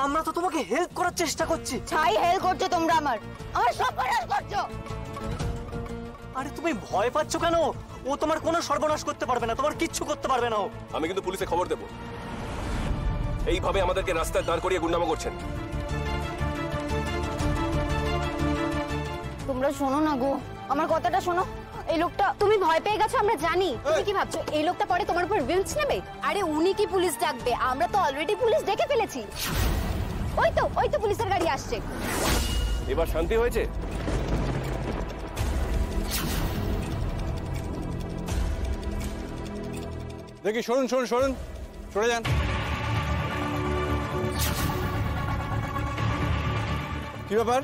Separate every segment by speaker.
Speaker 1: আমরা তো তোমাকে হেল্প করার চেষ্টা করছি।
Speaker 2: ছাই হেল্প করছো তোমরা, আমার সর্বনাশ করছো।
Speaker 1: আরে তুমি ভয় পাচ্ছ কেন? ও তোমার কোনো সর্বনাশ করতে পারবে না, তোমার কিচ্ছু করতে পারবে না ও।
Speaker 3: আমি কিন্তু পুলিশে খবর দেব। এইভাবে আমাদেরকে রাস্তায় দাঁড় করিয়ে গুন্ডামো করছেন।
Speaker 2: তোমরা শোনো না গো, আমার কথাটা শোনো। এই লোকটা, তুমি ভয় পেয়ে গেছো আমরা জানি। তুমি কি ভাবছো এই লোকটা পরে তোমার উপর রিভেঞ্জ নেবে? আরে উনি কি পুলিশ ডাকবে? আমরা তো অলরেডি পুলিশ ডেকে ফেলেছি। ওই তো পুলিশের গাড়ি আসছে।
Speaker 3: এবার শান্তি হয়েছে?
Speaker 4: দেখি, সরুন সরুন সরুন, সরে যান। কি ব্যাপার?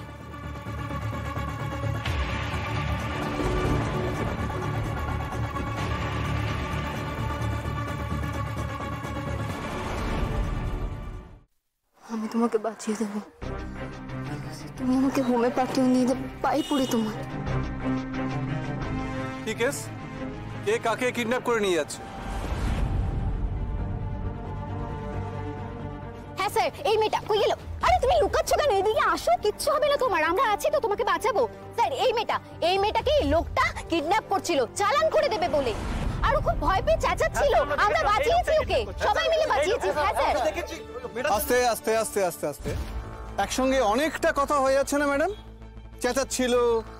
Speaker 2: আমি তোমাকে বাঁচিয়ে দেবো, তুমি আমাকে হোমে পাঠিয়ে নিয়ে দেবে, পাই পড়ে তোমার।
Speaker 4: কি কেস? কে কাকে কিডন্যাপ করে নিয়ে যাচ্ছে?
Speaker 2: হ্যাঁ স্যার, এই মেয়েটা কই গেল? আরে তুমি লুকাচ্ছ কেন? এদিকে আসো, কিচ্ছু হবে না তোমার, আমরা আছি তো তোমাকে বাঁচাবো। স্যার এই মেয়েটাকে লোকটা কিডন্যাপ করছিল চালান করে দেবে বলে, আর ও খুব ভয় পেয়ে চেঁচাচ্ছিল। আমরা বাঁচিয়েছি ওকে, সবাই মিলে বাঁচিয়েছি। হ্যাঁ স্যার।
Speaker 4: আস্তে আস্তে আস্তে আস্তে আস্তে, একসঙ্গে অনেকটা কথা হয়ে যাচ্ছে না ম্যাডাম? চেঁচাচ্ছিল,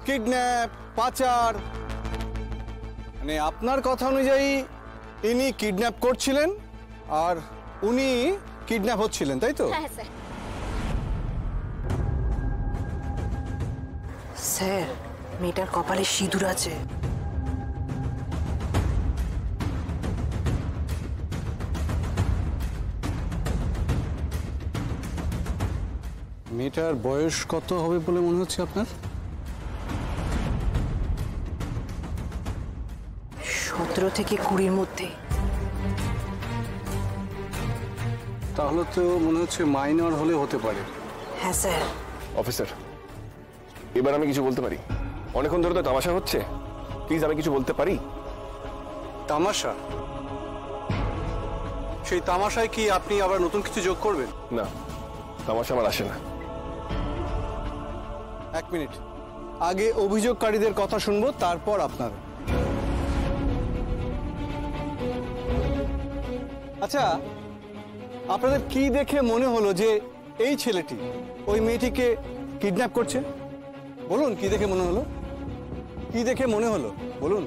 Speaker 4: কিডন্যাপ, পাচার, মানে আপনার কথা অনুযায়ী ইনি কিডন্যাপ করছিলেন আর উনি কিডন্যাপ হচ্ছিলেন, তাই তো?
Speaker 2: হ্যাঁ স্যার।
Speaker 5: স্যার, মেয়েটার কপালে সিঁদুর আছে।
Speaker 4: মেয়েটার বয়স কত হবে বলে মনে হচ্ছে আপনার?
Speaker 5: 17 থেকে 20-র মধ্যে।
Speaker 4: তাহলে তো মনে হচ্ছে মাইনর হলে হতে পারে।
Speaker 5: হ্যাঁ স্যার।
Speaker 3: অফিসার, এবার আমি কিছু বলতে পারি? অনেকক্ষণ ধরে তো তামাশা হচ্ছে, প্লিজ আমি কিছু বলতে পারি?
Speaker 4: তামাশা? সেই তামাশায় কি আপনি আবার নতুন কিছু যোগ করবেন?
Speaker 3: না, তামাশা আমার আসে না।
Speaker 4: এক মিনিট, আগে অভিযোগকারীদের কথা শুনবো, তারপর আপনার। আচ্ছা, আপনাদের কি দেখে মনে হলো যে এই ছেলেটি ওই মেয়েটিকে কিডন্যাপ করছে? বলুন, কি দেখে মনে হলো? কি দেখে মনে হলো বলুন।